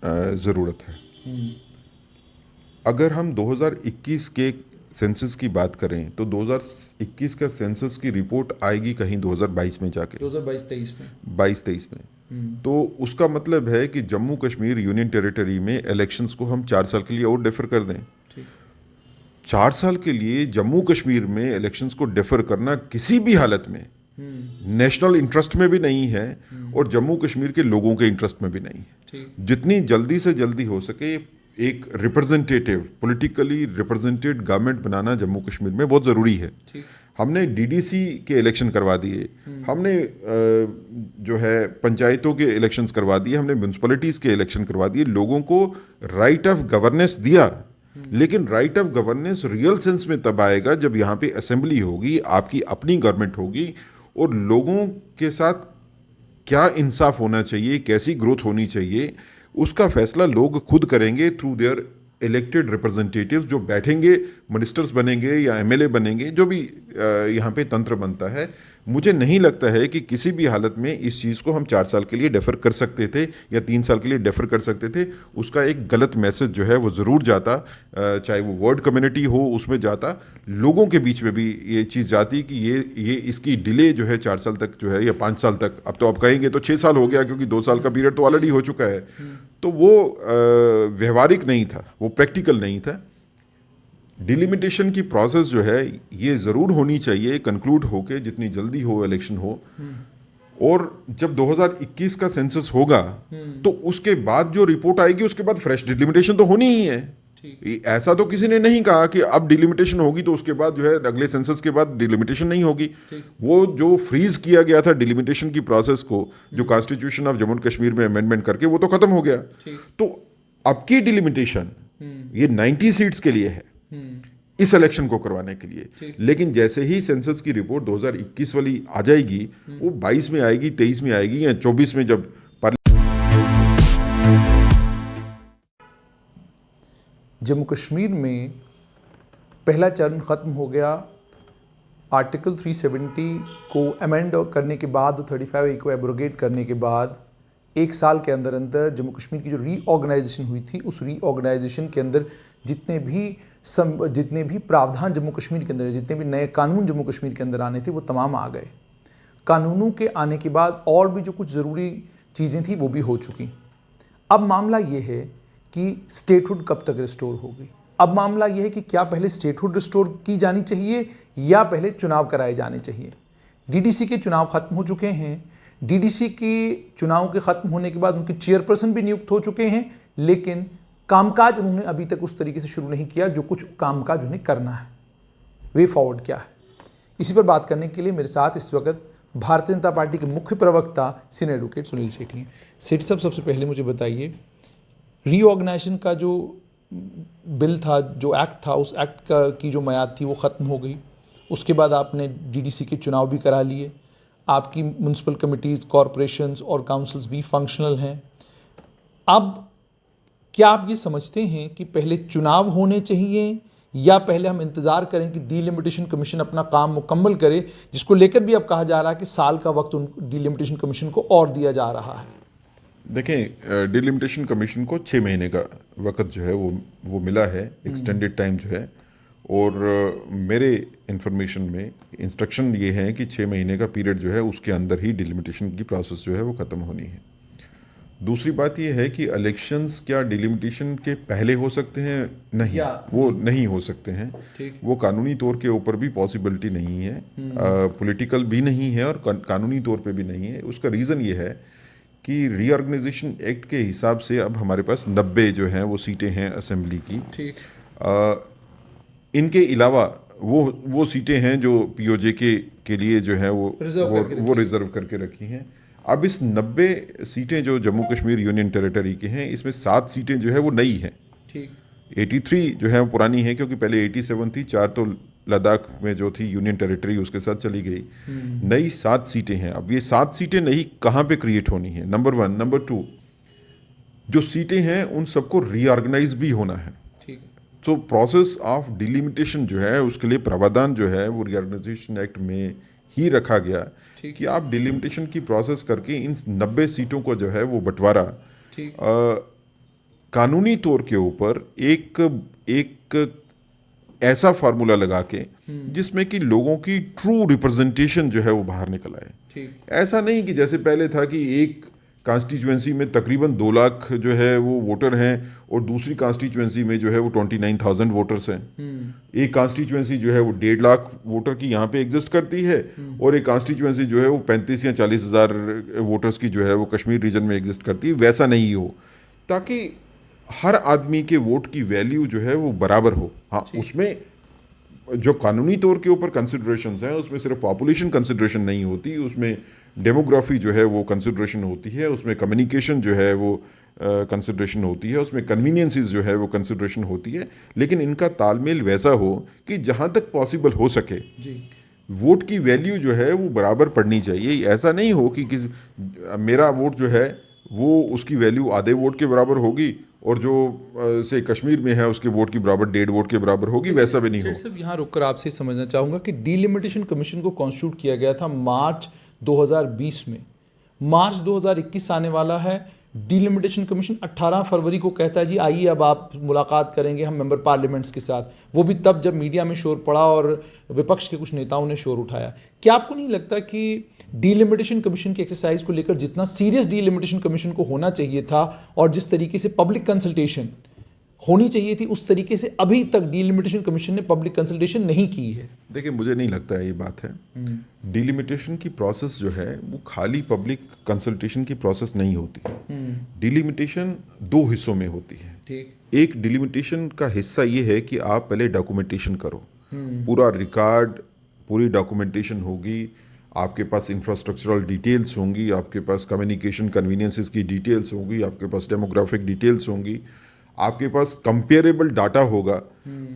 ज़रूरत है। अगर हम 2021 के सेंसस की बात करें तो 2021 का सेंसस की रिपोर्ट आएगी कहीं 2022 में जाके, 2022-23 में। 22-23 में। तो उसका मतलब है कि जम्मू कश्मीर यूनियन टेरिटरी में इलेक्शंस को हम 4 साल के लिए और डेफर कर दें। ठीक। 4 साल के लिए जम्मू कश्मीर में इलेक्शंस को डेफर करना किसी भी हालत में नेशनल इंटरेस्ट में भी नहीं है और जम्मू कश्मीर के लोगों के इंटरेस्ट में भी नहीं है। ठीक। जितनी जल्दी से जल्दी हो सके एक रिप्रेजेंटेटिव, पॉलिटिकली रिप्रेजेंटेड गवर्नमेंट बनाना जम्मू कश्मीर में बहुत ज़रूरी है। ठीक। हमने डीडीसी के इलेक्शन करवा दिए, हमने जो है पंचायतों के इलेक्शंस करवा दिए, हमने म्यूनसिपैलिटीज़ के इलेक्शन करवा दिए, लोगों को राइट ऑफ गवर्नेंस दिया। लेकिन right of governance real sense में तब आएगा जब यहाँ पे असेंबली होगी, आपकी अपनी गवर्नमेंट होगी और लोगों के साथ क्या इंसाफ होना चाहिए, कैसी ग्रोथ होनी चाहिए, उसका फैसला लोग खुद करेंगे थ्रू देयर इलेक्टेड रिप्रेजेंटेटिव्स जो बैठेंगे, मिनिस्टर्स बनेंगे या एमएलए बनेंगे, जो भी यहाँ पे तंत्र बनता है। मुझे नहीं लगता है कि किसी भी हालत में इस चीज़ को हम 4 साल के लिए डेफर कर सकते थे या 3 साल के लिए डेफर कर सकते थे। उसका एक गलत मैसेज जो है वो ज़रूर जाता, चाहे वो वर्ड कम्युनिटी हो उसमें जाता, लोगों के बीच में भी ये चीज़ जाती कि ये इसकी डिले जो है 4 साल तक जो है या 5 साल तक, अब तो आप कहेंगे तो 6 साल हो गया क्योंकि 2 साल का पीरियड तो ऑलरेडी हो चुका है। तो वो व्यवहारिक नहीं था, वो प्रैक्टिकल नहीं था। डिलिमिटेशन की प्रोसेस जो है ये ज़रूर होनी चाहिए, कंक्लूड होके जितनी जल्दी हो इलेक्शन हो। और जब 2021 का सेंसस होगा तो उसके बाद जो रिपोर्ट आएगी उसके बाद फ्रेश डिलिमिटेशन तो होनी ही है। ऐसा तो किसी ने नहीं कहा कि अब डिलिमिटेशन होगी तो उसके बाद जो है अगले सेंसस के बाद डिलिमिटेशन नहीं होगी। वो जो फ्रीज किया गया था डिलिमिटेशन की प्रोसेस को, जो कॉन्स्टिट्यूशन ऑफ जम्मू कश्मीर में अमेंडमेंट करके, वो तो खत्म हो गया। तो अब की डिलिमिटेशन ये 90 सीट्स के लिए है, इस इलेक्शन को करवाने के लिए। लेकिन जैसे ही सेंसस की रिपोर्ट 2021 वाली आ जाएगी, वो 22 में आएगी, 23 में आएगी या 24 में जब जम्मू कश्मीर में पहला चरण ख़त्म हो गया, आर्टिकल 370 को अमेंड करने के बाद, 35A को एब्रोगेट करने के बाद 1 साल के अंदर अंदर जम्मू कश्मीर की जो रीऑर्गेनाइजेशन हुई थी, उस रीऑर्गेनाइजेशन के अंदर जितने भी प्रावधान जम्मू कश्मीर के अंदर, जितने भी नए कानून जम्मू कश्मीर के अंदर आने थे वो तमाम आ गए। कानूनों के आने के बाद और भी जो कुछ ज़रूरी चीज़ें थी वो भी हो चुकी। अब मामला ये है कि स्टेटहुड कब तक रिस्टोर होगी। अब मामला यह है कि क्या पहले स्टेटहुड रिस्टोर की जानी चाहिए या पहले चुनाव कराए जाने चाहिए। डीडीसी के चुनाव खत्म हो चुके हैं, डीडीसी के चुनाव के खत्म होने के बाद उनके चेयरपर्सन भी नियुक्त हो चुके हैं, लेकिन कामकाज उन्होंने अभी तक उस तरीके से शुरू नहीं किया जो कुछ कामकाज उन्हें करना है। वे फॉरवर्ड क्या है, इसी पर बात करने के लिए मेरे साथ इस वक्त भारतीय जनता पार्टी के मुख्य प्रवक्ता सीनियर एडवोकेट सुनील सेठी हैं। सेठी साहब, सबसे पहले मुझे बताइए, रीऑर्गेनाइजेशन का जो बिल था, जो एक्ट था, उस एक्ट की जो मियाद थी वो ख़त्म हो गई। उसके बाद आपने डीडीसी के चुनाव भी करा लिए, आपकी म्यूनसिपल कमिटीज़, कॉरपोरेशंस और काउंसिल्स भी फंक्शनल हैं। अब क्या आप ये समझते हैं कि पहले चुनाव होने चाहिए या पहले हम इंतज़ार करें कि डीलिमिटेशन कमीशन अपना काम मुकम्मल करे, जिसको लेकर भी अब कहा जा रहा है कि साल का वक्त उन डीलिमिटेशन कमीशन को और दिया जा रहा है? देखें, डिलिमिटेशन कमीशन को 6 महीने का वक्त जो है वो मिला है, एक्सटेंडेड टाइम जो है। और मेरे इंफॉर्मेशन में इंस्ट्रक्शन ये है कि 6 महीने का पीरियड जो है उसके अंदर ही डिलिमिटेशन की प्रोसेस जो है वो ख़त्म होनी है। दूसरी बात ये है कि इलेक्शंस क्या डिलिमिटेशन के पहले हो सकते हैं? नहीं, वो नहीं हो सकते हैं। वो कानूनी तौर के ऊपर भी पॉसिबिलिटी नहीं है, पॉलिटिकल भी नहीं है और कानूनी तौर पे भी नहीं है। उसका रीज़न ये है कि रीऑर्गेनाइजेशन एक्ट के हिसाब से अब हमारे पास 90 जो हैं वो सीटें हैं असेंबली की। इनके अलावा वो सीटें हैं जो पीओजे के लिए जो है वो रिजर्व करके रखी हैं। अब इस 90 सीटें जो जम्मू कश्मीर यूनियन टेरिटरी के हैं, इसमें 7 सीटें जो है वो नई हैं। 83 जो है वो पुरानी है, क्योंकि पहले 87 थी, 4 तो लद्दाख में जो थी यूनियन टेरिटरी उसके साथ चली गई। नई 7 सीटें हैं। अब ये 7 सीटें नई कहाँ पे क्रिएट होनी है, नंबर 1। नंबर 2, जो सीटें हैं उन सबको रीऑर्गेनाइज भी होना है। तो प्रोसेस ऑफ डिलिमिटेशन जो है उसके लिए प्रावधान जो है वो रीऑर्गेनाइजेशन एक्ट में ही रखा गया कि आप डिलिमिटेशन की प्रोसेस करके इन 90 सीटों को जो है वो बंटवारा कानूनी तौर के ऊपर एक ऐसा फार्मूला लगा के जिसमें कि लोगों की ट्रू रिप्रेजेंटेशन जो है वो बाहर निकल आए। ठीक। ऐसा नहीं कि जैसे पहले था कि एक कॉन्स्टिट्यूएंसी में तकरीबन 2 लाख जो है वो वोटर हैं और दूसरी कॉन्स्टिट्यूएंसी में जो है वो 29,000 वोटर्स हैं। एक कॉन्स्टिट्यूएंसी जो है वो 1.5 लाख वोटर की यहाँ पे एग्जिस्ट करती है और एक कॉन्स्टिट्यूएंसी जो है वो 35 या 40 हज़ार वोटर्स की जो है वो कश्मीर रीजन में एग्जिस्ट करती है। वैसा नहीं हो, ताकि हर आदमी के वोट की वैल्यू जो है वो बराबर हो। हाँ, उसमें जो कानूनी तौर के ऊपर कंसिडरेशंस हैं उसमें सिर्फ पॉपुलेशन कंसिडरेशन नहीं होती, उसमें डेमोग्राफी जो है वो कंसिडरेशन होती है, उसमें कम्युनिकेशन जो है वो कंसिडरेशन होती है, उसमें कन्वीनियंसेस जो है वो कंसिडरेशन होती है। लेकिन इनका तालमेल वैसा हो कि जहाँ तक पॉसिबल हो सके जी। वोट की वैल्यू जो है वो बराबर पड़नी चाहिए। ऐसा नहीं हो कि मेरा वोट जो है वो उसकी वैल्यू आधे वोट के बराबर होगी और जो से कश्मीर में है उसके वोट की बराबर 1.5 वोट के बराबर होगी, वैसा भी नहीं हो। सिर्फ यहाँ रुककर आपसे समझना चाहूँगा कि डीलिमिटेशन कमीशन को कॉन्स्टिट्यूट किया गया था मार्च 2020 में। मार्च 2021 आने वाला है, डीलिमिटेशन कमीशन 18 फरवरी को कहता है जी आइए अब आप मुलाकात करेंगे हम मेंबर पार्लियामेंट्स के साथ। वो भी तब जब मीडिया में शोर पड़ा और विपक्ष के कुछ नेताओं ने शोर उठाया। क्या आपको नहीं लगता कि डीलिमिटेशन कमीशन की एक्सरसाइज को लेकर जितना सीरियस डीलिमिटेशन कमीशन को होना चाहिए था और जिस तरीके से पब्लिक कंसल्टेशन होनी चाहिए थी उस तरीके से अभी तक डीलिमिटेशन कमीशन ने पब्लिक कंसल्टेशन नहीं की है? देखिए, मुझे नहीं लगता है ये बात है। डीलिमिटेशन की प्रोसेस जो है वो खाली पब्लिक कंसल्टेशन की प्रोसेस नहीं होती। डीलिमिटेशन 2 हिस्सों में होती है। ठीक। एक डीलिमिटेशन का हिस्सा ये है कि आप पहले डॉक्यूमेंटेशन करो, पूरा रिकॉर्ड, पूरी डॉक्यूमेंटेशन होगी, आपके पास इंफ्रास्ट्रक्चरल डिटेल्स होंगी, आपके पास कम्युनिकेशन कन्वीनियंसेस की डिटेल्स होंगी, आपके पास डेमोग्राफिक डिटेल्स होंगी, आपके पास कंपेरेबल डाटा होगा,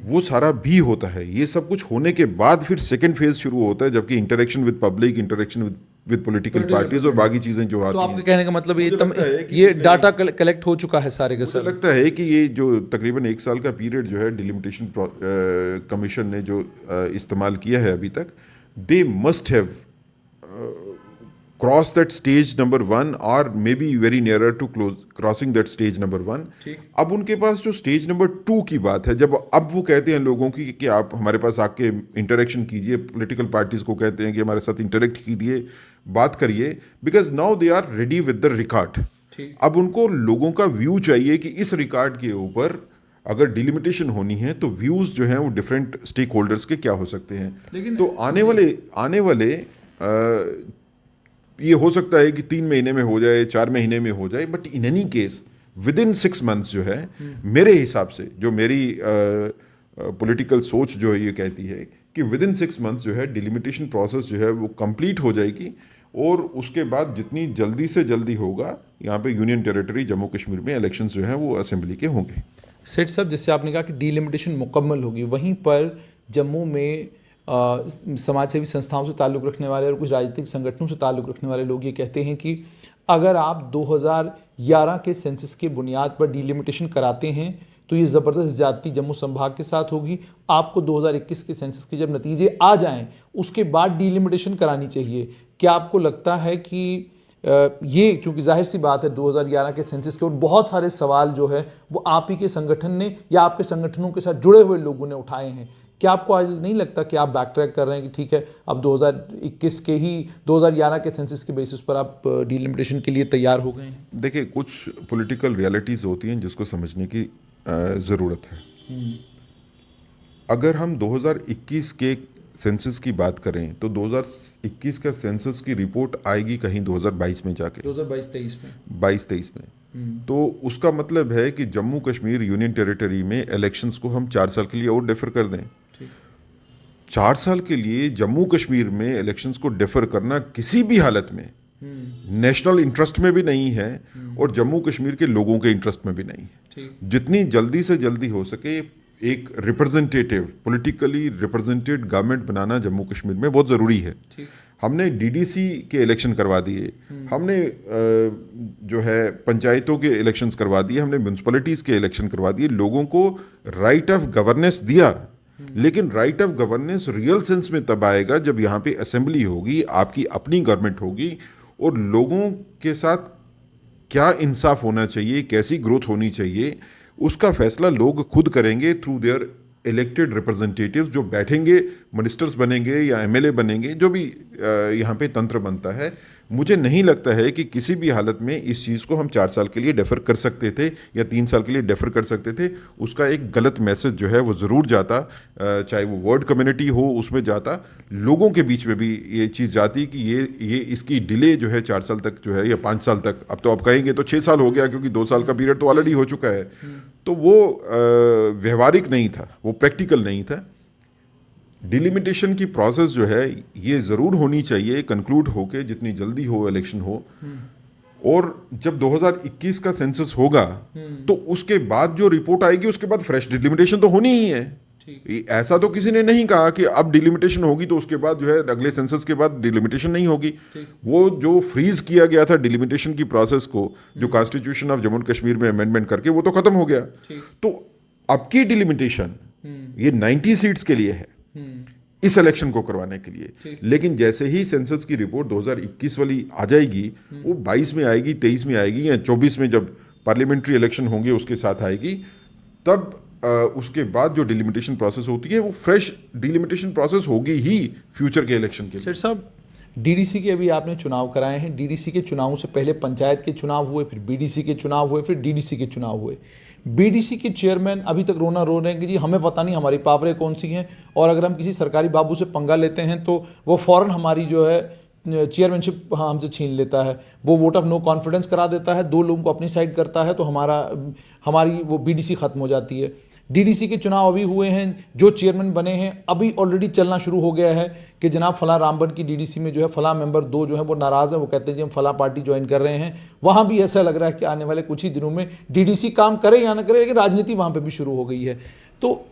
वो सारा भी होता है। ये सब कुछ होने के बाद फिर सेकंड फेज शुरू होता है, जबकि interaction with public, interaction with political parties और बाकी चीजें जो आती तो हैं। आपके कहने का मतलब ये डाटा कलेक्ट हो चुका है सारे का मुझे सारा? लगता है कि ये जो तकरीबन 1 साल का पीरियड जो है डिलिमिटेशन कमीशन ने जो इस्तेमाल किया है अभी तक, they must have cross that stage number 1 or maybe very nearer to crossing that stage number 1। अब उनके पास जो स्टेज नंबर 2 की बात है, जब अब वो कहते हैं लोगों की कि आप हमारे पास आके इंटरेक्शन कीजिए, पॉलिटिकल पार्टीज को कहते हैं कि हमारे साथ इंटरेक्ट कीजिए, बात करिए, because now they are ready with the record. अब उनको लोगों का व्यू चाहिए कि इस रिकॉर्ड के ऊपर अगर डिलिमिटेशन होनी है तो व्यूज जो हैं वो डिफरेंट स्टेक होल्डर्स के क्या हो सकते हैं। तो आने वाले ये हो सकता है कि 3 महीने में हो जाए, 4 महीने में हो जाए, but in any case with in 6 months जो है, मेरे हिसाब से, जो मेरी पॉलिटिकल सोच जो है ये कहती है कि विद इन 6 months जो है डिलिमिटेशन प्रोसेस जो है वो कंप्लीट हो जाएगी और उसके बाद जितनी जल्दी से जल्दी होगा यहाँ पे यूनियन टेरिटरी जम्मू कश्मीर में इलेक्शंस जो हैं वो असेंबली के होंगे। सेठ साहब, जैसे आपने कहा कि डीलिमिटेशन मुकम्मल होगी, वहीं पर जम्मू में समाज सेवी संस्थाओं से ताल्लुक़ रखने वाले और कुछ राजनीतिक संगठनों से ताल्लुक़ रखने वाले लोग ये कहते हैं कि अगर आप 2011 के सेंसस के बुनियाद पर डीलिमिटेशन कराते हैं तो ये ज़बरदस्त ज़्यादती जम्मू संभाग के साथ होगी। आपको 2021 के सेंसस के जब नतीजे आ जाएं उसके बाद डीलिमिटेशन करानी चाहिए। क्या आपको लगता है कि ये, चूँकि जाहिर सी बात है 2011 के सेंसस के और बहुत सारे सवाल जो है वो आप ही के संगठन ने या आपके संगठनों के साथ जुड़े हुए लोगों ने उठाए हैं, क्या आपको आज नहीं लगता कि आप बैक ट्रैक कर रहे हैं कि ठीक है अब 2021 के ही 2011 के सेंसस के बेसिस पर आप डीलिमिटेशन के लिए तैयार हो गए हैं? देखिए, कुछ पॉलिटिकल रियलिटीज़ होती हैं जिसको समझने की ज़रूरत है। अगर हम 2021 के सेंसस की बात करें तो 2021 का सेंसस की रिपोर्ट आएगी कहीं 2022 में जाके, 2022-23 में, 22-23 में। तो उसका मतलब है कि जम्मू कश्मीर यूनियन टेरिटरी में इलेक्शंस को हम 4 साल के लिए और डिफर कर दें। 4 साल के लिए जम्मू कश्मीर में इलेक्शंस को डिफर करना किसी भी हालत में नेशनल इंटरेस्ट में भी नहीं है और जम्मू कश्मीर के लोगों के इंटरेस्ट में भी नहीं है। जितनी जल्दी से जल्दी हो सके एक रिप्रेजेंटेटिव, पॉलिटिकली रिप्रेजेंटेड गवर्नमेंट बनाना जम्मू कश्मीर में बहुत ज़रूरी है। हमने डीडीसी के इलेक्शन करवा दिए, हमने जो है पंचायतों के इलेक्शंस करवा दिए, हमने म्यूनसिपैलिटीज़ के इलेक्शन करवा दिए, लोगों को राइट ऑफ गवर्नेंस दिया। लेकिन right of governance real sense में तब आएगा जब यहाँ पे असेंबली होगी, आपकी अपनी गवर्नमेंट होगी और लोगों के साथ क्या इंसाफ होना चाहिए, कैसी ग्रोथ होनी चाहिए, उसका फैसला लोग खुद करेंगे थ्रू देयर इलेक्टेड रिप्रेजेंटेटिव्स, जो बैठेंगे, मिनिस्टर्स बनेंगे या एमएलए बनेंगे, जो भी यहाँ पे तंत्र बनता है। मुझे नहीं लगता है कि किसी भी हालत में इस चीज़ को हम 4 साल के लिए डेफर कर सकते थे या 3 साल के लिए डेफर कर सकते थे। उसका एक गलत मैसेज जो है वो ज़रूर जाता, चाहे वो वर्ड कम्युनिटी हो उसमें जाता, लोगों के बीच में भी ये चीज़ जाती कि ये इसकी डिले जो है 4 साल तक जो है या 5 साल तक, अब तो आप कहेंगे तो 6 साल हो गया क्योंकि 2 साल का पीरियड तो ऑलरेडी हो चुका है। तो वो व्यवहारिक नहीं था, वो प्रैक्टिकल नहीं था। डिलिमिटेशन की प्रोसेस जो है ये ज़रूर होनी चाहिए, कंक्लूड होके जितनी जल्दी हो इलेक्शन हो। और जब 2021 का सेंसस होगा तो उसके बाद जो रिपोर्ट आएगी उसके बाद फ्रेश डिलिमिटेशन तो होनी ही है। ऐसा तो किसी ने नहीं कहा कि अब डिलिमिटेशन होगी तो उसके बाद जो है अगले सेंसस के बाद डिलिमिटेशन नहीं होगी। वो जो फ्रीज किया गया था डिलिमिटेशन की प्रोसेस को, जो constitution of Jammu and Kashmir में अमेंडमेंट करके, वो तो खत्म हो गया। तो अब की डिलिमिटेशन ये 90 सीट्स के लिए है, इस इलेक्शन को करवाने के लिए। लेकिन जैसे ही सेंसस की रिपोर्ट 2021 वाली आ जाएगी, वो 22 में आएगी, 23 में आएगी या 24 में जब पार्लियामेंट्री इलेक्शन होंगे उसके साथ आएगी, तब उसके बाद जो डिलिमिटेशन प्रोसेस होती है वो फ्रेश डिलिमिटेशन प्रोसेस होगी ही फ्यूचर के इलेक्शन के लिए। सर साहब, डीडीसी के अभी आपने चुनाव कराए हैं, डीडीसी के चुनाव से पहले पंचायत के चुनाव हुए, फिर बीडीसी के चुनाव हुए, फिर डीडीसी के चुनाव हुए। बीडीसी के चेयरमैन अभी तक रोना रो रहे हैं कि जी हमें पता नहीं हमारी पावरें कौन सी हैं, और अगर हम किसी सरकारी बाबू से पंगा लेते हैं तो वो फ़ौरन हमारी जो है चेयरमैनशिप हमसे छीन लेता है, वो वोट ऑफ नो कॉन्फिडेंस करा देता है, 2 लोगों को अपनी साइड करता है, तो हमारी वो बीडीसी ख़त्म हो जाती है। डीडीसी के चुनाव अभी हुए हैं, जो चेयरमैन बने हैं अभी ऑलरेडी चलना शुरू हो गया है कि जनाब फलां रामबन की डीडीसी में जो है फलां मेंबर 2 जो है वो नाराज़ हैं, वो कहते हैं जी हम फलां पार्टी ज्वाइन कर रहे हैं। वहाँ भी ऐसा लग रहा है कि आने वाले कुछ ही दिनों में डीडीसी काम करे या ना करे, लेकिन राजनीति वहाँ पर भी शुरू हो गई है। तो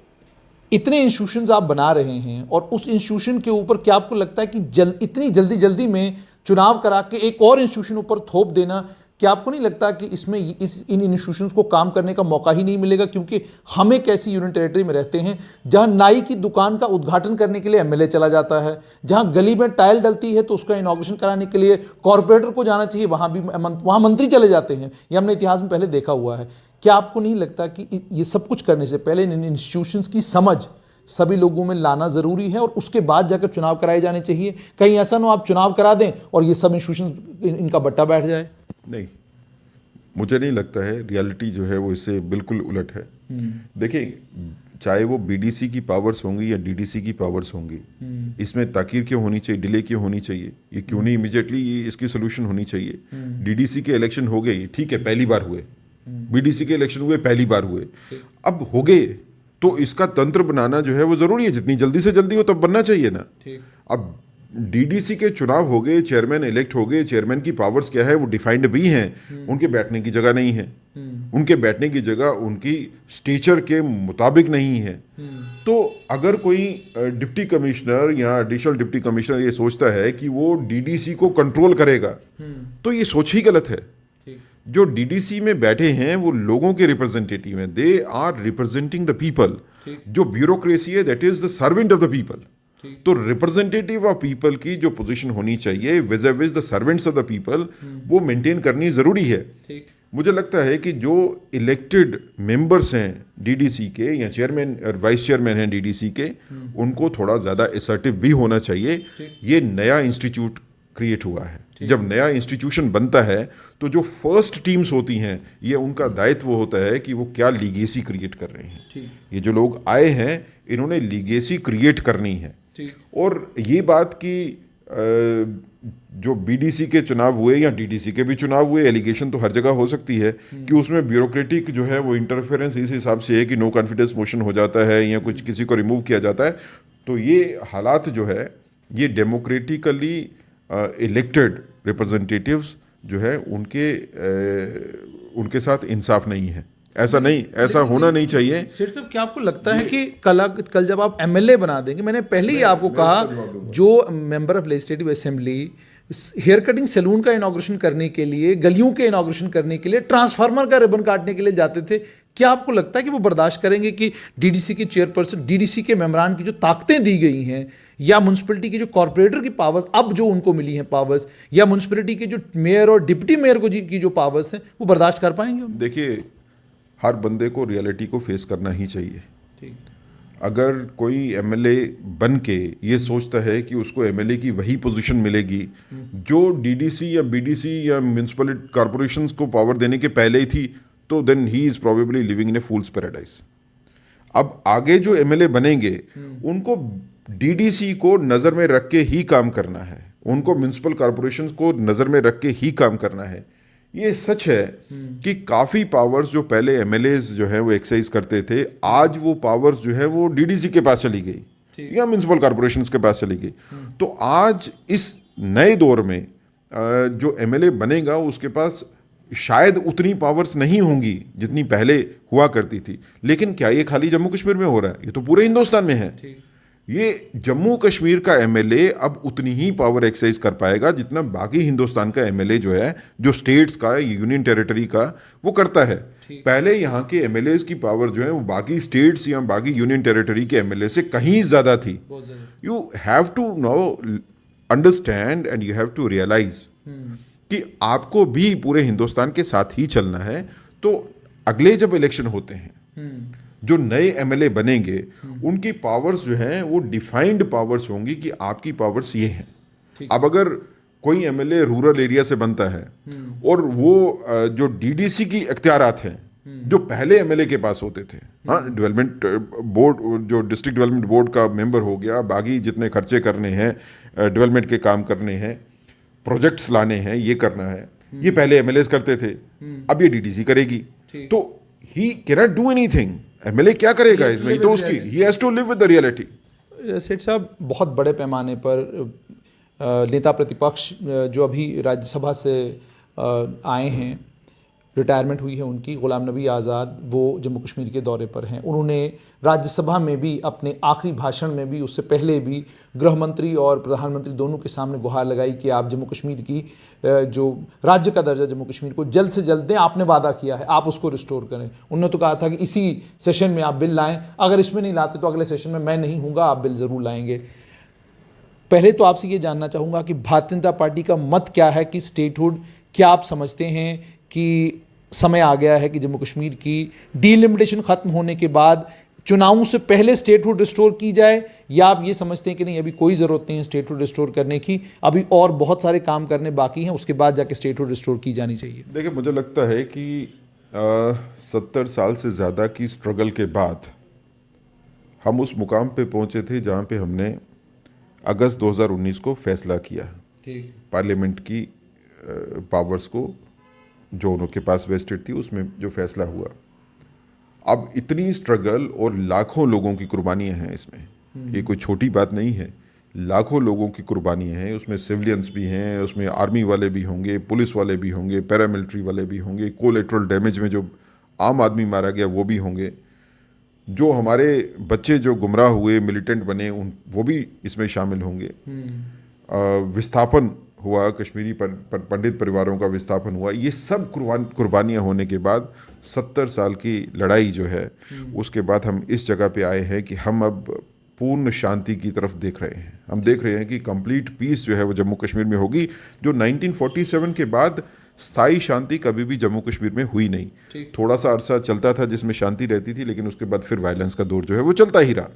इतने इंस्टीट्यूशंस आप बना रहे हैं और उस इंस्टीट्यूशन के ऊपर क्या आपको लगता है कि इतनी जल्दी में चुनाव करा के एक और इंस्टीट्यूशन ऊपर थोप देना, क्या आपको नहीं लगता कि इसमें इन इंस्टीट्यूशंस को काम करने का मौका ही नहीं मिलेगा? क्योंकि हम एक ऐसी यूनियन टेरिटरी में रहते हैं जहां नाई की दुकान का उद्घाटन करने के लिए एमएलए चला जाता है, जहां गली में टाइल डलती है तो उसका इनॉग्रेशन कराने के लिए कॉरपोरेटर को जाना चाहिए, वहां मंत्री चले जाते हैं। ये हमने इतिहास में पहले देखा हुआ है। क्या आपको नहीं लगता कि ये सब कुछ करने से पहले इन इंस्टीट्यूशंस की समझ सभी लोगों में लाना ज़रूरी है और उसके बाद जाकर चुनाव कराए जाने चाहिए? कहीं ऐसा ना आप चुनाव करा दें और ये सब इंस्टीट्यूशंस इनका बट्टा बैठ जाए। नहीं, मुझे नहीं लगता है। रियलिटी जो है वो इससे बिल्कुल उलट है। देखिए, चाहे वो बीडीसी की पावर्स होंगी या डीडीसी की पावर्स होंगी, इसमें ताकीर क्यों होनी चाहिए, डिले क्यों होनी चाहिए, ये क्यों नहीं इमीडिएटली इसकी सोल्यूशन होनी चाहिए? डीडीसी के इलेक्शन हो गए, ठीक है, पहली बार हुए। बीडीसी के इलेक्शन हुए, पहली बार हुए, अब हो गए, तो इसका तंत्र बनाना जो है वो जरूरी है। जितनी जल्दी से जल्दी हो तब बनना चाहिए ना। अब डीडीसी के चुनाव हो गए, चेयरमैन इलेक्ट हो गए, चेयरमैन की पावर्स क्या है वो डिफाइंड भी हैं। उनके बैठने की जगह नहीं है, उनके बैठने की जगह उनकी स्टेचर के मुताबिक नहीं है। तो अगर कोई डिप्टी कमिश्नर या एडिशनल डिप्टी कमिश्नर ये सोचता है कि वो डीडीसी को कंट्रोल करेगा, तो ये सोच ही गलत है। जो डीडीसी में बैठे हैं वो लोगों के रिप्रेजेंटेटिव हैं, they are representing the people. जो ब्यूरोक्रेसी है that is the servant of the people. तो रिप्रेजेंटेटिव ऑफ पीपल की जो पोजीशन होनी चाहिए vis-a-vis the servants of the people, वो मेंटेन करनी जरूरी है। मुझे लगता है कि जो इलेक्टेड मेंबर्स हैं डीडीसी के या चेयरमैन और वाइस चेयरमैन हैं डीडीसी के, उनको थोड़ा ज़्यादा असर्टिव भी होना चाहिए। ये नया इंस्टीट्यूट क्रिएट हुआ है। जब नया इंस्टीट्यूशन बनता है तो जो फर्स्ट टीम्स होती हैं, ये उनका दायित्व होता है कि वो क्या लीगेसी क्रिएट कर रहे हैं। ये जो लोग आए हैं इन्होंने लीगेसी क्रिएट करनी है। और ये बात कि जो बीडीसी के चुनाव हुए या डीडीसी के भी चुनाव हुए, एलिगेशन तो हर जगह हो सकती है कि उसमें ब्यूरोक्रेटिक जो है वो इंटरफेरेंस इस हिसाब से है कि नो कॉन्फिडेंस मोशन हो जाता है या कुछ किसी को रिमूव किया जाता है। तो ये हालात जो है ये डेमोक्रेटिकली इलेक्टेड रिप्रेजेंटेटिव्स जो है उनके साथ इंसाफ नहीं है। ऐसा नहीं, ऐसा होना नहीं चाहिए। सिर साहब, क्या आपको लगता है कि कल जब आप एमएलए बना देंगे, मैंने पहले ही आपको कहा, जो member of legislative assembly hair cutting salon का इनॉग्रेशन करने के लिए, गलियों के इनॉग्रेशन करने के लिए, ट्रांसफार्मर का रिबन काटने के लिए जाते थे। क्या आपको लगता है कि वो बर्दाश्त करेंगे कि डीडीसी के चेयरपर्सन, डीडीसी के मेंबरान की जो ताकतें दी गई हैं, या म्यूनसिपैलिटी के जो कॉर्पोरेटर की पावर्स अब जो उनको मिली हैं पावर्स, या म्यूनसिपैलिटी के जो मेयर और डिप्टी मेयर को की जो पावर्स हैं, वो बर्दाश्त कर पाएंगे? देखिए, हर बंदे को रियलिटी को फेस करना ही चाहिए। ठीक। अगर कोई एमएलए बन के ये सोचता है कि उसको एमएलए की वही पोजीशन मिलेगी जो डीडीसी या बीडीसी या म्यूनसिपल कॉरपोरेशंस को पावर देने के पहले ही थी, तो then he is probably living in a fool's paradise. अब आगे जो एमएलए बनेंगे उनको डीडीसी को नज़र में रख के ही काम करना है, उनको म्यूनसिपल कॉरपोरेशंस को नज़र में रख के ही काम करना है। ये सच है कि काफ़ी पावर्स जो पहले एमएलएज जो है वो एक्सरसाइज करते थे, आज वो पावर्स जो है वो डीडीसी के पास चली गई या म्यूनसिपल कॉरपोरेशंस के पास चली गई। तो आज इस नए दौर में जो एमएलए बनेगा उसके पास शायद उतनी पावर्स नहीं होंगी जितनी पहले हुआ करती थी। लेकिन क्या ये खाली जम्मू कश्मीर में हो रहा है? ये तो पूरे हिंदुस्तान में है। ये जम्मू कश्मीर का एमएलए अब उतनी ही पावर एक्सरसाइज कर पाएगा जितना बाकी हिंदुस्तान का एमएलए जो है, जो स्टेट्स का, यूनियन टेरिटरी का, वो करता है। पहले यहाँ के एमएलएज की पावर जो है वो बाकी स्टेट्स या बाकी यूनियन टेरिटरी के एमएलए से कहीं ज़्यादा थी। You have to now understand and you have to realize कि आपको भी पूरे हिंदुस्तान के साथ ही चलना है। तो अगले जब इलेक्शन होते हैं, जो नए एमएलए बनेंगे उनकी पावर्स जो हैं वो डिफाइंड पावर्स होंगी कि आपकी पावर्स ये हैं। अब अगर कोई एमएलए रूरल एरिया से बनता है और वो जो डीडीसी की इख्तियारात हैं जो पहले एमएलए के पास होते थे, हाँ, डेवलपमेंट बोर्ड, जो डिस्ट्रिक्ट डेवलपमेंट बोर्ड का मेंबर हो गया, बाकी जितने खर्चे करने हैं, डेवलपमेंट के काम करने हैं, प्रोजेक्ट्स लाने हैं, ये करना है, ये पहले एमएलएस करते थे, अब ये डीडीसी करेगी। तो he can not do anything. MLA क्या करेगा इसमें? तो उसकी he has to live with the reality. Seth साहब, बहुत बड़े पैमाने पर नेता प्रतिपक्ष जो अभी राज्यसभा से आए हैं, रिटायरमेंट हुई है उनकी, गुलाम नबी आज़ाद, वो जम्मू कश्मीर के दौरे पर हैं। उन्होंने राज्यसभा में भी अपने आखिरी भाषण में भी, उससे पहले भी, गृह मंत्री और प्रधानमंत्री दोनों के सामने गुहार लगाई कि आप जम्मू कश्मीर की जो राज्य का दर्जा जम्मू कश्मीर को जल्द से जल्द दें। आपने वादा किया है, आप उसको रिस्टोर करें। उन्होंने तो कहा था कि इसी सेशन में आप बिल लाएं, अगर इसमें नहीं लाते तो अगले सेशन में मैं नहीं हूँगा, आप बिल ज़रूर लाएंगे। पहले तो आपसे ये जानना चाहूँगा कि भारतीय जनता पार्टी का मत क्या है कि स्टेटहुड, क्या आप समझते हैं कि समय आ गया है कि जम्मू कश्मीर की डीलिमिटेशन खत्म होने के बाद चुनावों से पहले स्टेटहुड रिस्टोर की जाए, या आप ये समझते हैं कि नहीं, अभी कोई ज़रूरत नहीं है स्टेटहुड रिस्टोर करने की, अभी और बहुत सारे काम करने बाकी हैं, उसके बाद जाके स्टेटहुड रिस्टोर की जानी चाहिए? देखिए, मुझे लगता है कि 70 साल से ज़्यादा की स्ट्रगल के बाद हम उस मुकाम पे पहुंचे थे जहां पे हमने अगस्त 2019 को फैसला किया, पार्लियामेंट की पावर्स को जो उनके पास वेस्टेड थी उसमें जो फैसला हुआ। अब इतनी स्ट्रगल और लाखों लोगों की कुर्बानियां हैं इसमें, ये कोई छोटी बात नहीं है। लाखों लोगों की कुर्बानियां हैं, उसमें सिविलियंस भी हैं, उसमें आर्मी वाले भी होंगे, पुलिस वाले भी होंगे, पैरामिलिट्री वाले भी होंगे, कोलेटरल डैमेज में जो आम आदमी मारा गया वो भी होंगे, जो हमारे बच्चे जो गुमराह हुए, मिलिटेंट बने, वो भी इसमें शामिल होंगे। विस्थापन हुआ, कश्मीरी पंडित परिवारों का विस्थापन हुआ। ये सब कुर्बानियाँ होने के बाद 70 साल की लड़ाई जो है, उसके बाद हम इस जगह पे आए हैं कि हम अब पूर्ण शांति की तरफ देख रहे हैं। हम देख रहे हैं कि कंप्लीट पीस जो है वो जम्मू कश्मीर में होगी, जो 1947 के बाद स्थायी शांति कभी भी जम्मू कश्मीर में हुई नहीं। थोड़ा सा अरसा चलता था जिसमें शांति रहती थी, लेकिन उसके बाद फिर वायलेंस का दौर जो है वो चलता ही रहा।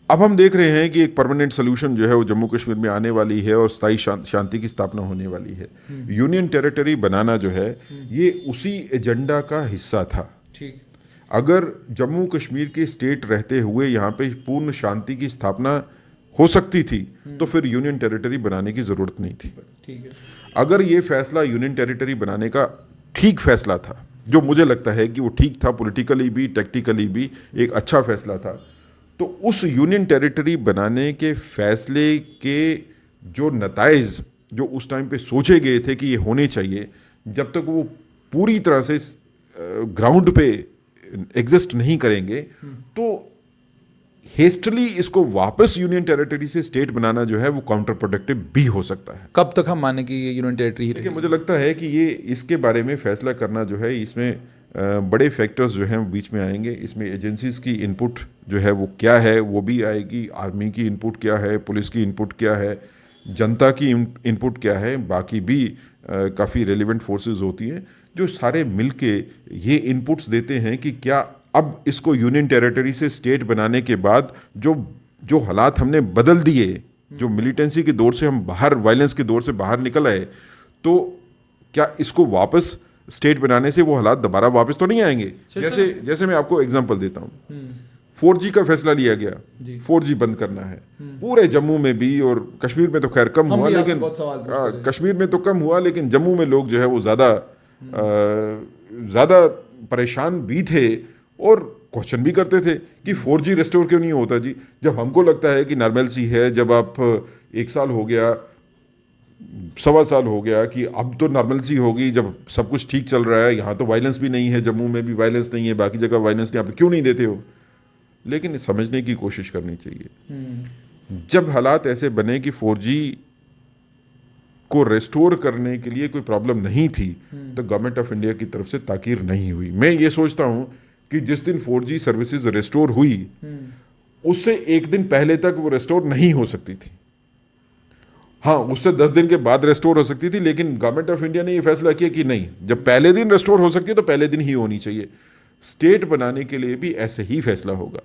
अब हम देख रहे हैं कि एक परमानेंट सोल्यूशन जो है वो जम्मू कश्मीर में आने वाली है और स्थायी शांति की स्थापना होने वाली है। यूनियन टेरिटरी बनाना जो है ये उसी एजेंडा का हिस्सा था। अगर जम्मू कश्मीर के स्टेट रहते हुए यहाँ पे पूर्ण शांति की स्थापना हो सकती थी तो फिर यूनियन टेरिटरी बनाने की ज़रूरत नहीं थी। अगर ये फैसला यूनियन टेरिटरी बनाने का ठीक फैसला था, जो मुझे लगता है कि वो ठीक था, पॉलिटिकली भी, टैक्टिकली भी एक अच्छा फैसला था, तो उस यूनियन टेरिटरी बनाने के फैसले के जो नताइज जो उस टाइम पे सोचे गए थे कि ये होने चाहिए, जब तक वो पूरी तरह से ग्राउंड पे एग्जिस्ट नहीं करेंगे, तो हेस्टली इसको वापस यूनियन टेरिटरी से स्टेट बनाना जो है वो काउंटर प्रोडक्टिव भी हो सकता है। कब तक हम माने कि ये यूनियन टेरिटरी ही देखिए, रहेगी? मुझे लगता है कि ये इसके बारे में फैसला करना जो है इसमें बड़े फैक्टर्स जो हैं बीच में आएंगे। इसमें एजेंसीज की इनपुट जो है वो क्या है वो भी आएगी, आर्मी की इनपुट क्या है, पुलिस की इनपुट क्या है, जनता की इनपुट क्या है, बाकी भी काफ़ी रेलिवेंट फोर्सेस होती हैं जो सारे मिलके ये इनपुट्स देते हैं कि क्या अब इसको यूनियन टेरिटरी से स्टेट बनाने के बाद जो जो हालात हमने बदल दिए, जो मिलिटेंसी के दौर से हम बाहर, वायलेंस के दौर से बाहर निकल आए, तो क्या इसको वापस स्टेट बनाने से वो हालात दोबारा वापस तो नहीं आएंगे? जैसे जैसे मैं आपको एग्जांपल देता हूँ, 4G का फैसला लिया गया, 4G बंद करना है पूरे जम्मू में भी, और कश्मीर में तो खैर कम हुआ, लेकिन कश्मीर में तो कम हुआ, लेकिन जम्मू में लोग जो है वो ज़्यादा परेशान भी थे और क्वेश्चन भी करते थे कि 4G रेस्टोर क्यों नहीं होता जी। जब हमको लगता है कि नॉर्मलसी है, जब आप 1 साल हो गया, 1.25 साल हो गया कि अब तो नॉर्मलसी होगी, जब सब कुछ ठीक चल रहा है, यहाँ तो वायलेंस भी नहीं है, जम्मू में भी वायलेंस नहीं है, बाकी जगह वायलेंस नहीं, आप क्यों नहीं देते हो? लेकिन समझने की कोशिश करनी चाहिए, जब हालात ऐसे बने कि 4G को रेस्टोर करने के लिए कोई प्रॉब्लम नहीं थी, तो गवर्नमेंट ऑफ इंडिया की तरफ से ताकीर नहीं हुई। मैं ये सोचता हूँ कि जिस दिन 4G सर्विसेज रेस्टोर हुई, उससे एक दिन पहले तक वो रेस्टोर नहीं हो सकती थी। हाँ, उससे 10 दिन के बाद रेस्टोर हो सकती थी, लेकिन गवर्नमेंट ऑफ इंडिया ने ये फैसला किया कि नहीं, जब पहले दिन रेस्टोर हो सकती है तो पहले दिन ही होनी चाहिए। स्टेट बनाने के लिए भी ऐसे ही फैसला होगा।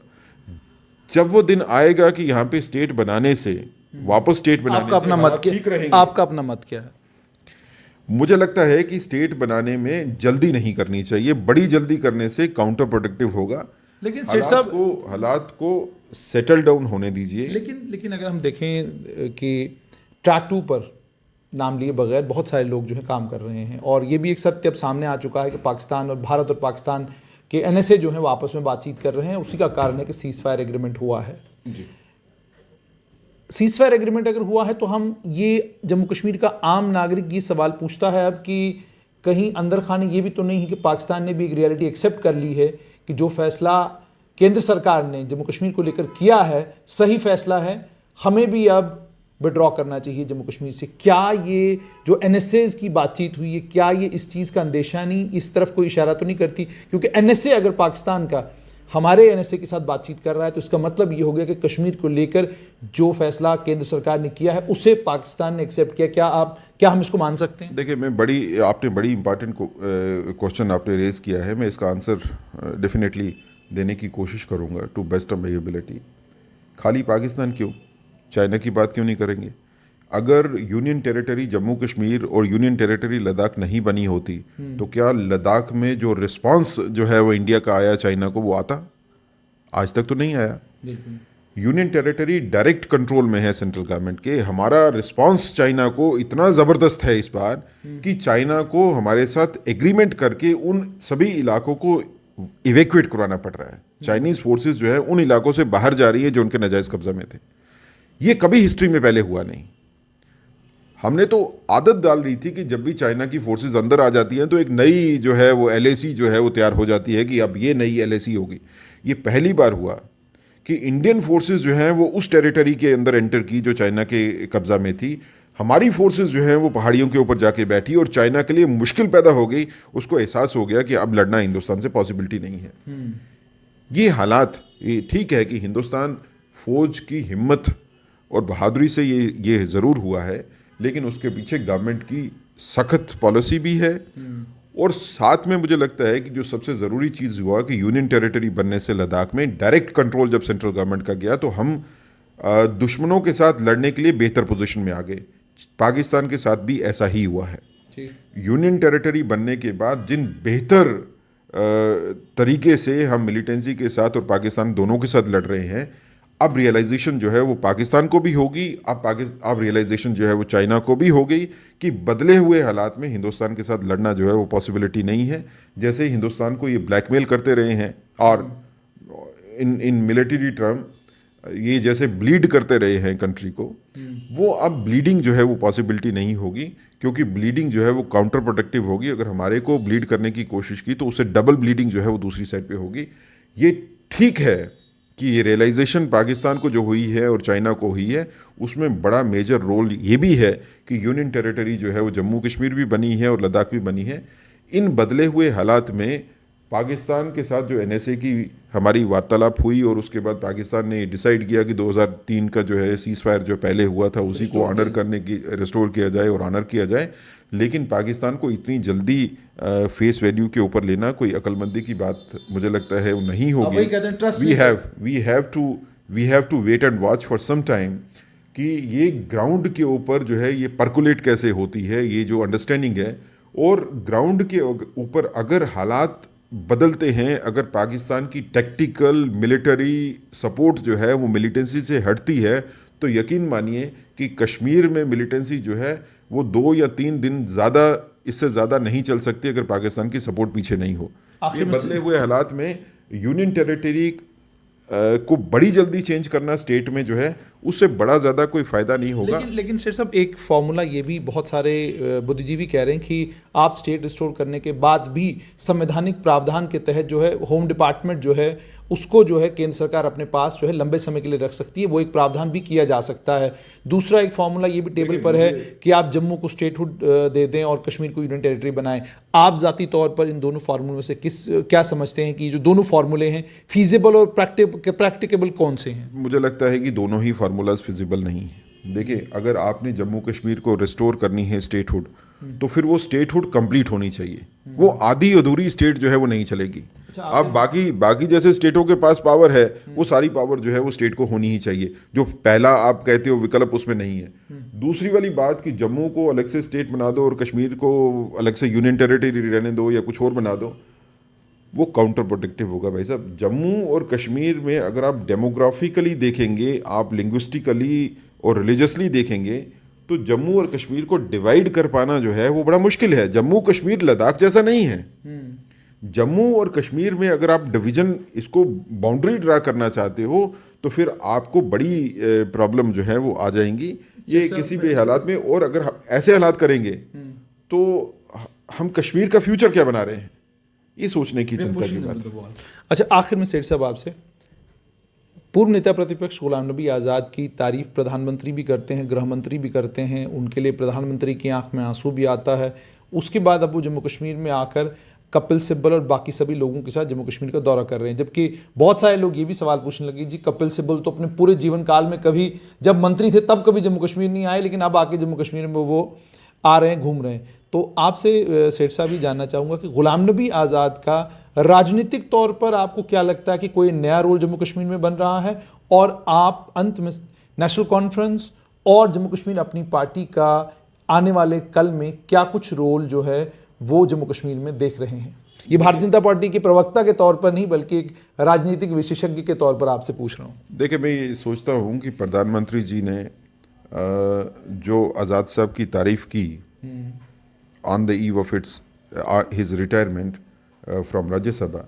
जब वो दिन आएगा कि यहाँ पे स्टेट बनाने से, वापस स्टेट बनाने आपका से अपना मत ठीक क्या, रहेंगे। आपका अपना मत क्या है? मुझे लगता है कि स्टेट बनाने में जल्दी नहीं करनी चाहिए, बड़ी जल्दी करने से काउंटर प्रोडक्टिव होगा। लेकिन सेठ साहब, हालात को सेटल डाउन होने दीजिए। लेकिन अगर हम देखें कि ट्रैक 2 पर नाम लिए बगैर बहुत सारे लोग जो है काम कर रहे हैं, और ये भी एक सत्य अब सामने आ चुका है कि पाकिस्तान और भारत और पाकिस्तान के NSA जो है वो आपस में बातचीत कर रहे हैं। उसी का कारण है कि सीज फायर एग्रीमेंट हुआ है। जी। सीज फायर एग्रीमेंट अगर हुआ है तो हम ये जम्मू कश्मीर का आम नागरिक ये सवाल पूछता है अब कि कहीं अंदर खाने ये भी तो नहीं है कि पाकिस्तान ने भी एक रियलिटी एक्सेप्ट कर ली है कि जो फैसला केंद्र सरकार ने जम्मू कश्मीर को लेकर किया है सही फैसला है, हमें भी अब विड्रॉ करना चाहिए जम्मू कश्मीर से। क्या ये जो NSAs की बातचीत हुई है, क्या ये इस चीज़ का अंदेशा नहीं, इस तरफ कोई इशारा तो नहीं करती? क्योंकि NSA अगर पाकिस्तान का हमारे NSA के साथ बातचीत कर रहा है तो इसका मतलब ये हो गया कि कश्मीर को लेकर जो फैसला केंद्र सरकार ने किया है उसे पाकिस्तान ने एक्सेप्ट किया। क्या हम इसको मान सकते हैं? देखिए, आपने बड़ी इंपॉर्टेंट क्वेश्चन आपने रेज किया है। मैं इसका आंसर डेफिनेटली देने की कोशिश करूँगा to best of my ability. खाली पाकिस्तान क्यों, चाइना की बात क्यों नहीं करेंगे? अगर यूनियन टेरिटरी जम्मू कश्मीर और यूनियन टेरिटरी लद्दाख नहीं बनी होती तो क्या लद्दाख में जो रिस्पांस जो है वो इंडिया का आया चाइना को, वो आता? आज तक तो नहीं आया। यूनियन टेरिटरी डायरेक्ट कंट्रोल में है सेंट्रल गवर्नमेंट के। हमारा रिस्पांस चाइना को इतना ज़बरदस्त है इस बार कि चाइना को हमारे साथ एग्रीमेंट करके उन सभी इलाकों को इवैक्यूएट करवाना पड़ रहा है। चाइनीज़ फोर्सेस जो है उन इलाकों से बाहर जा रही है जो उनके नाजायज़ कब्जा में थे। ये कभी हिस्ट्री में पहले हुआ नहीं। हमने तो आदत डाल रही थी कि जब भी चाइना की फोर्सेस अंदर आ जाती हैं तो एक नई जो है वो LAC जो है वो तैयार हो जाती है कि अब ये नई LAC होगी। ये पहली बार हुआ कि इंडियन फोर्सेस जो हैं वो उस टेरिटरी के अंदर एंटर की जो चाइना के कब्जा में थी। हमारी फोर्सेस जो हैं वो पहाड़ियों के ऊपर जाके बैठी और चाइना के लिए मुश्किल पैदा हो गई। उसको एहसास हो गया कि अब लड़ना हिंदुस्तान से पॉसिबिलिटी नहीं है। ये हालात, ये ठीक है कि हिंदुस्तान फौज की हिम्मत और बहादुरी से ये ज़रूर हुआ है, लेकिन उसके पीछे गवर्नमेंट की सख्त पॉलिसी भी है। और साथ में मुझे लगता है कि जो सबसे ज़रूरी चीज़ हुआ कि यूनियन टेरिटरी बनने से लद्दाख में डायरेक्ट कंट्रोल जब सेंट्रल गवर्नमेंट का गया तो हम दुश्मनों के साथ लड़ने के लिए बेहतर पोजीशन में आ गए। पाकिस्तान के साथ भी ऐसा ही हुआ है। यूनियन टेरिटरी बनने के बाद जिन बेहतर तरीके से हम मिलिटेंसी के साथ और पाकिस्तान दोनों के साथ लड़ रहे हैं, अब रियलाइजेशन जो है वो पाकिस्तान को भी होगी, अब रियलाइजेशन जो है वो चाइना को भी हो गई कि बदले हुए हालात में हिंदुस्तान के साथ लड़ना जो है वो पॉसिबिलिटी नहीं है। जैसे हिंदुस्तान को ये ब्लैकमेल करते रहे हैं और इन मिलिट्री टर्म ये जैसे ब्लीड करते रहे हैं कंट्री को, वो अब ब्लीडिंग जो है वो पॉसिबिलिटी नहीं होगी, क्योंकि ब्लीडिंग जो है वो काउंटर प्रोडक्टिव होगी। अगर हमारे को ब्लीड करने की कोशिश की तो उससे डबल ब्लीडिंग जो है वो दूसरी साइड पे होगी। ये ठीक है कि ये रियलाइजेशन पाकिस्तान को जो हुई है और चाइना को हुई है, उसमें बड़ा मेजर रोल ये भी है कि यूनियन टेरिटरी जो है वो जम्मू कश्मीर भी बनी है और लद्दाख भी बनी है। इन बदले हुए हालात में पाकिस्तान के साथ जो NSA की हमारी वार्तालाप हुई और उसके बाद पाकिस्तान ने डिसाइड किया कि 2003 का जो है सीज़ फायर जो पहले हुआ था उसी को ऑनर करने की, रिस्टोर किया जाए और ऑनर किया जाए। लेकिन पाकिस्तान को इतनी जल्दी फेस वैल्यू के ऊपर लेना कोई अक्लमंदी की बात मुझे लगता है वो नहीं होगी। We have to wait and watch for some time कि ये ग्राउंड के ऊपर जो है ये परकुलेट कैसे होती है, ये जो अंडरस्टैंडिंग है। और ग्राउंड के ऊपर अगर हालात बदलते हैं, अगर पाकिस्तान की टैक्टिकल मिलिट्री सपोर्ट जो है वो मिलिटेंसी से हटती है, तो यकीन मानिए कि कश्मीर में मिलिटेंसी जो है वो 2 या 3 दिन ज़्यादा, इससे ज़्यादा नहीं चल सकती अगर पाकिस्तान की सपोर्ट पीछे नहीं हो। ये बदले हुए हालात में यूनियन टेरिटरी को बड़ी जल्दी चेंज करना स्टेट में जो है उससे बड़ा ज़्यादा कोई फ़ायदा नहीं होगा। लेकिन शेर साहब, एक फॉर्मूला ये भी बहुत सारे बुद्धिजीवी कह रहे हैं कि आप स्टेट रिस्टोर करने के बाद भी संवैधानिक प्रावधान के तहत जो है होम डिपार्टमेंट जो है उसको जो है केंद्र सरकार अपने पास जो है लंबे समय के लिए रख सकती है, वो एक प्रावधान भी किया जा सकता है। दूसरा एक फॉर्मूला ये भी टेबल पर है कि आप जम्मू को स्टेटहुड दे दें और कश्मीर को यूनियन टेरिटरी बनाएं। आप जाती तौर पर इन दोनों फार्मूलों में से क्या समझते हैं कि जो दोनों फार्मूले हैं फीजिबल और प्रैक्टिकेबल कौन से हैं? मुझे लगता है कि दोनों ही फार्मूलाज फिजिबल नहीं है। देखिए, अगर आपने जम्मू कश्मीर को रिस्टोर करनी है स्टेटहुड, तो फिर वो स्टेटहुड कंप्लीट होनी चाहिए। वो आधी अधूरी स्टेट जो है वो नहीं चलेगी। अब बाकी जैसे स्टेटों के पास पावर है, वो सारी पावर जो है वो स्टेट को होनी ही चाहिए। जो पहला आप कहते हो विकल्प उसमें नहीं है। दूसरी वाली बात कि जम्मू को अलग से स्टेट बना दो और कश्मीर को अलग से यूनियन टेरिटरी रहने दो या कुछ और बना दो, वो काउंटर प्रोडक्टिव होगा भाई साहब। जम्मू और कश्मीर में अगर आप डेमोग्राफिकली देखेंगे, आप लिंग्विस्टिकली और रिलीजियसली देखेंगे, तो जम्मू और कश्मीर को डिवाइड कर पाना जो है वो बड़ा मुश्किल है। जम्मू कश्मीर लद्दाख जैसा नहीं है। जम्मू और कश्मीर में अगर आप डिवीजन, इसको बाउंड्री ड्रा करना चाहते हो, तो फिर आपको बड़ी प्रॉब्लम जो है वो आ जाएंगी ये किसी भी हालात में। और अगर ऐसे हालात करेंगे तो हम कश्मीर का फ्यूचर क्या बना रहे हैं, ये सोचने की चिंता की बात है। अच्छा, आखिर में सेठ साहब आपसे, पूर्व नेता प्रतिपक्ष गुलाम नबी आज़ाद की तारीफ प्रधानमंत्री भी करते हैं, गृह मंत्री भी करते हैं, उनके लिए प्रधानमंत्री की आंख में आंसू भी आता है। उसके बाद अब वो जम्मू कश्मीर में आकर कपिल सिब्बल और बाकी सभी लोगों के साथ जम्मू कश्मीर का दौरा कर रहे हैं। जबकि बहुत सारे लोग ये भी सवाल पूछने लगे, जी कपिल सिब्बल तो अपने पूरे जीवन काल में कभी, जब मंत्री थे तब कभी जम्मू कश्मीर नहीं आए, लेकिन अब आके जम्मू कश्मीर में वो आ रहे हैं, घूम रहे हैं। तो आपसे सेठ साहब ही जानना चाहूँगा कि गुलाम नबी आज़ाद का राजनीतिक तौर पर आपको क्या लगता है कि कोई नया रोल जम्मू कश्मीर में बन रहा है, और आप अंत में नेशनल कॉन्फ्रेंस और जम्मू कश्मीर अपनी पार्टी का आने वाले कल में क्या कुछ रोल जो है वो जम्मू कश्मीर में देख रहे हैं? ये भारतीय जनता पार्टी के प्रवक्ता के तौर पर नहीं, बल्कि एक राजनीतिक विशेषज्ञ के तौर पर आपसे पूछ रहा हूँ। देखिए, मैं ये सोचता हूँ कि प्रधानमंत्री जी ने जो आज़ाद साहब की तारीफ की on the eve of his retirement from Rajya Sabha,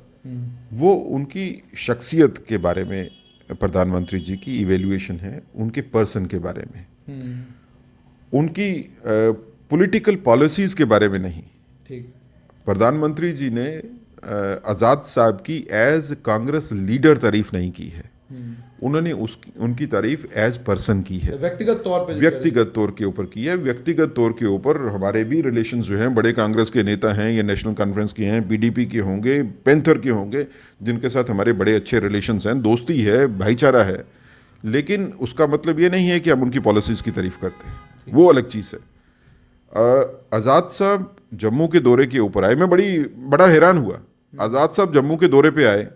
वो उनकी शख्सियत के बारे में प्रधानमंत्री जी की इवेल्युएशन है, उनके पर्सन के बारे में, उनकी पॉलिटिकल पॉलिसीज के बारे में नहीं। ठीक। प्रधानमंत्री जी ने आज़ाद साहब की एज कांग्रेस लीडर तारीफ नहीं की है, उन्होंने उनकी तारीफ एज पर्सन की है, व्यक्तिगत तौर के ऊपर की है। व्यक्तिगत तौर के ऊपर हमारे भी रिलेशंस जो हैं, बड़े कांग्रेस के नेता हैं या नेशनल कॉन्फ्रेंस के हैं, PDP के होंगे, पैंथर के होंगे, जिनके साथ हमारे बड़े अच्छे रिलेशंस हैं, दोस्ती है, भाईचारा है। लेकिन उसका मतलब ये नहीं है कि हम उनकी पॉलिसीज़ की तारीफ करते हैं, वो अलग चीज़ है। आज़ाद साहब जम्मू के दौरे के ऊपर आए, मैं बड़ा हैरान हुआ। आज़ाद साहब जम्मू के दौरे पे आए,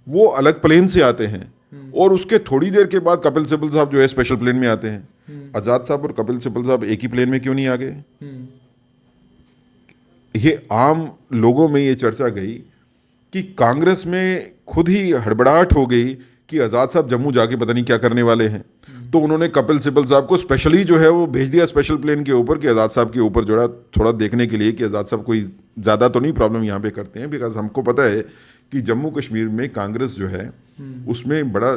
वो अलग प्लेन से आते हैं, और उसके थोड़ी देर के बाद कपिल सिब्बल साहब जो है स्पेशल प्लेन में आते हैं। आज़ाद साहब और कपिल सिब्बल साहब एक ही प्लेन में क्यों नहीं आ गए? ये आम लोगों में ये चर्चा गई कि कांग्रेस में खुद ही हड़बड़ाहट हो गई कि आज़ाद साहब जम्मू जाके पता नहीं क्या करने वाले हैं, तो उन्होंने कपिल सिब्बल साहब को स्पेशली जो है वो भेज दिया स्पेशल प्लेन के ऊपर कि आज़ाद साहब के ऊपर जो है थोड़ा देखने के लिए कि आज़ाद साहब कोई ज़्यादा तो नहीं प्रॉब्लम यहाँ पे करते हैं। बिकॉज हमको पता है कि जम्मू कश्मीर में कांग्रेस जो है उसमें बड़ा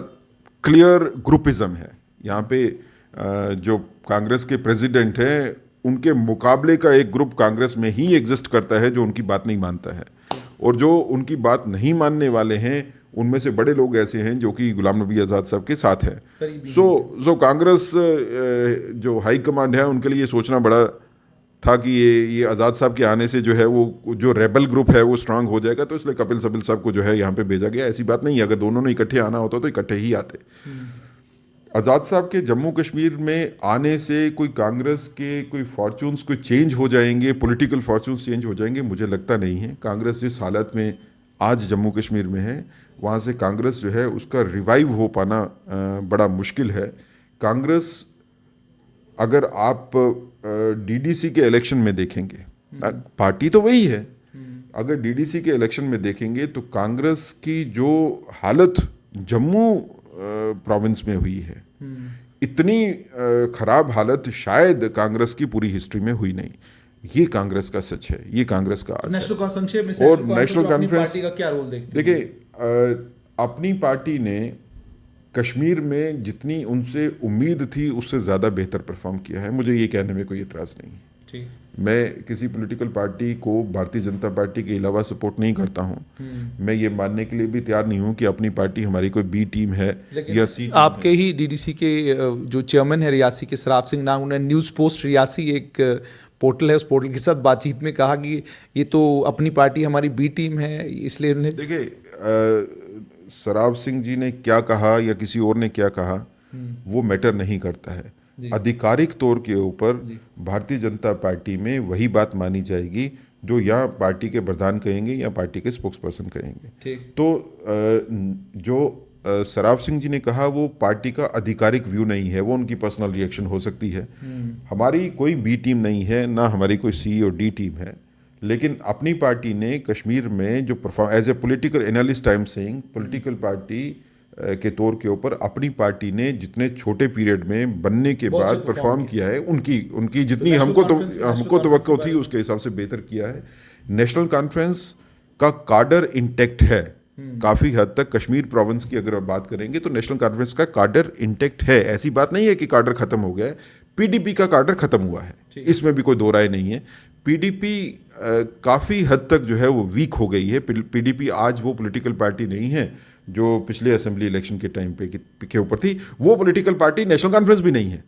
क्लियर ग्रुपिज्म है। यहाँ पे जो कांग्रेस के प्रेसिडेंट हैं उनके मुकाबले का एक ग्रुप कांग्रेस में ही एग्जिस्ट करता है जो उनकी बात नहीं मानता है, और जो उनकी बात नहीं मानने वाले हैं उनमें से बड़े लोग ऐसे हैं जो कि गुलाम नबी आज़ाद साहब के साथ हैं। करीबी सो कांग्रेस जो हाई कमांड है उनके लिए ये सोचना बड़ा था कि ये आज़ाद साहब के आने से जो है वो जो रेबल ग्रुप है वो स्ट्रांग हो जाएगा, तो इसलिए कपिल सिब्बल साहब को जो है यहाँ पे भेजा गया। ऐसी बात नहीं है, अगर दोनों ने इकट्ठे आना होता तो इकट्ठे ही आते। आज़ाद साहब के जम्मू कश्मीर में आने से कोई कांग्रेस के कोई फॉर्चून्स कोई चेंज हो जाएंगे, पॉलिटिकल फॉर्चून्स चेंज हो जाएंगे, मुझे लगता नहीं है। कांग्रेस जिस हालत में आज जम्मू कश्मीर में है, वहाँ से कांग्रेस जो है उसका रिवाइव हो पाना बड़ा मुश्किल है। कांग्रेस अगर आप डीडीसी के इलेक्शन में देखेंगे, पार्टी तो वही है, अगर डीडीसी के इलेक्शन में देखेंगे तो कांग्रेस की जो हालत जम्मू प्रोविंस में हुई है, इतनी खराब हालत शायद कांग्रेस की पूरी हिस्ट्री में हुई नहीं। ये कांग्रेस का सच है, ये कांग्रेस का आज नेशनल संक्षेप में और नेशनल कॉन्फ्रेंस का क्या रोल देखते हैं? देखिए, अपनी पार्टी ने कश्मीर में जितनी उनसे उम्मीद थी उससे ज़्यादा बेहतर परफॉर्म किया है, मुझे ये कहने में कोई इतराज़ नहीं है। ठीक, मैं किसी पॉलिटिकल पार्टी को भारतीय जनता पार्टी के अलावा सपोर्ट नहीं करता हूँ। मैं ये मानने के लिए भी तैयार नहीं हूँ कि अपनी पार्टी हमारी कोई बी टीम है या सी टीम आपके ही डीडीसी के जो चेयरमैन है रियासी के, सराफ सिंह नाम, उन्होंने न्यूज़ पोस्ट रियासी एक पोर्टल है, उस पोर्टल के साथ बातचीत में कहा कि ये तो अपनी पार्टी हमारी बी टीम है, इसलिए उन्हें। देखिए, सराफ सिंह जी ने क्या कहा या किसी और ने क्या कहा वो मैटर नहीं करता है। आधिकारिक तौर के ऊपर भारतीय जनता पार्टी में वही बात मानी जाएगी जो या पार्टी के प्रधान कहेंगे या पार्टी के स्पोक्स पर्सन कहेंगे। तो जो सराफ सिंह जी ने कहा वो पार्टी का आधिकारिक व्यू नहीं है, वो उनकी पर्सनल रिएक्शन हो सकती है। हमारी कोई बी टीम नहीं है, ना हमारी कोई सी और डी टीम है, लेकिन अपनी पार्टी ने कश्मीर में जो perform as a political analyst I am saying, political party के तौर के ऊपर अपनी पार्टी ने जितने छोटे पीरियड में बनने के बाद परफॉर्म किया है, उनकी जितनी हमको तवक्को थी उसके हिसाब से बेहतर किया है। नेशनल कॉन्फ्रेंस का कार्डर इंटैक्ट है काफ़ी हद तक। कश्मीर प्रोविंस की अगर आप बात करेंगे तो नेशनल कॉन्फ्रेंस का कार्डर इंटैक्ट है, ऐसी बात नहीं है कि कार्डर खत्म हो गया है। पीडीपी का कार्डर खत्म हुआ है, इसमें भी कोई दो राय नहीं है। पीडीपी काफ़ी हद तक जो है वो वीक हो गई है। पीडीपी आज वो पॉलिटिकल पार्टी नहीं है जो पिछले असेंबली इलेक्शन के टाइम पे के ऊपर थी। वो पॉलिटिकल पार्टी नेशनल कॉन्फ्रेंस भी नहीं है,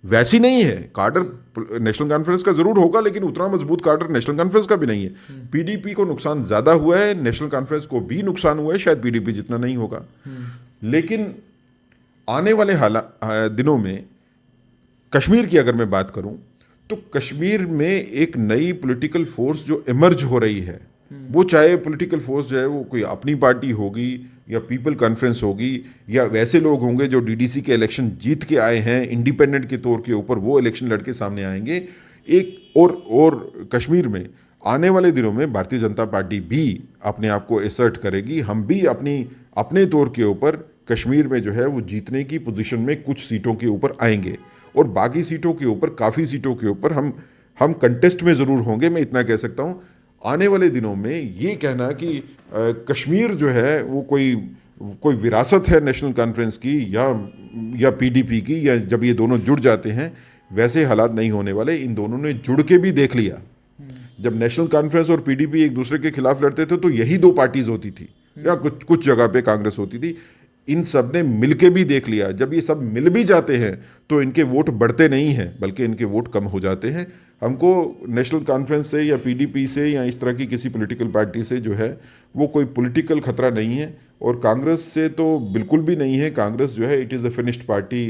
वैसी नहीं है। कार्डर नेशनल कॉन्फ्रेंस का जरूर होगा लेकिन उतना मजबूत कार्डर नेशनल कॉन्फ्रेंस का भी नहीं है। पीडीपी को नुकसान ज्यादा हुआ है, नेशनल कॉन्फ्रेंस को भी नुकसान हुआ है, शायद पीडीपी जितना नहीं होगा। लेकिन आने वाले दिनों में कश्मीर की अगर मैं बात करूं तो कश्मीर में एक नई पॉलिटिकल फोर्स जो इमर्ज हो रही है, वो चाहे पॉलिटिकल फोर्स जो है वो कोई अपनी पार्टी होगी या पीपल कॉन्फ्रेंस होगी या वैसे लोग होंगे जो डीडीसी के इलेक्शन जीत के आए हैं इंडिपेंडेंट के तौर के ऊपर, वो इलेक्शन लड़के सामने आएंगे। एक और कश्मीर में आने वाले दिनों में भारतीय जनता पार्टी भी अपने आप को एसर्ट करेगी। हम भी अपने तौर के ऊपर कश्मीर में जो है वो जीतने की पोजीशन में कुछ सीटों के ऊपर आएंगे और बाकी सीटों के ऊपर, काफ़ी सीटों के ऊपर हम कंटेस्ट में ज़रूर होंगे। मैं इतना कह सकता हूँ। आने वाले दिनों में ये कहना कि कश्मीर जो है वो कोई विरासत है नेशनल कॉन्फ्रेंस की या पीडीपी की, या जब ये दोनों जुड़ जाते हैं वैसे हालात नहीं होने वाले। इन दोनों ने जुड़ के भी देख लिया। जब नेशनल कॉन्फ्रेंस और पीडीपी एक दूसरे के खिलाफ लड़ते थे तो यही दो पार्टीज होती थी या कुछ जगह पे कांग्रेस होती थी। इन सब ने मिलके भी देख लिया, जब ये सब मिल भी जाते हैं तो इनके वोट बढ़ते नहीं हैं बल्कि इनके वोट कम हो जाते हैं। हमको नेशनल कॉन्फ्रेंस से या पीडीपी से या इस तरह की किसी पॉलिटिकल पार्टी से जो है वो कोई पॉलिटिकल खतरा नहीं है, और कांग्रेस से तो बिल्कुल भी नहीं है। कांग्रेस जो है it is a finished party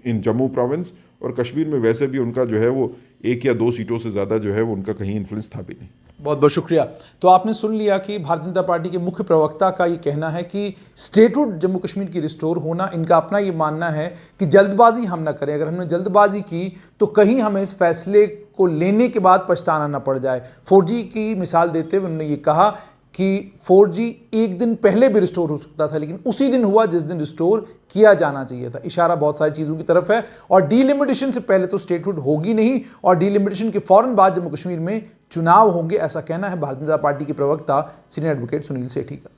in Jammu province, और कश्मीर में वैसे भी उनका जो है वो 1 या 2 सीटों से ज़्यादा जो है वो उनका कहीं इन्फ्लुएंस था भी नहीं। बहुत बहुत शुक्रिया। तो आपने सुन लिया कि भारतीय जनता पार्टी के मुख्य प्रवक्ता का ये कहना है कि स्टेटहुड जम्मू कश्मीर की रिस्टोर होना, इनका अपना ये मानना है कि जल्दबाजी हम ना करें। अगर हमने जल्दबाजी की तो कहीं हमें इस फैसले को लेने के बाद पछताना ना पड़ जाए। 4G की मिसाल देते हुए उन्होंने ये कहा कि 4G एक दिन पहले भी रिस्टोर हो सकता था, लेकिन उसी दिन हुआ जिस दिन रिस्टोर किया जाना चाहिए था। इशारा बहुत सारी चीज़ों की तरफ है, और डीलिमिटेशन से पहले तो स्टेटहुड होगी नहीं, और डीलिमिटेशन के फौरन बाद जम्मू कश्मीर में चुनाव होंगे, ऐसा कहना है भारतीय जनता पार्टी के प्रवक्ता सीनियर एडवोकेट सुनील सेठी का।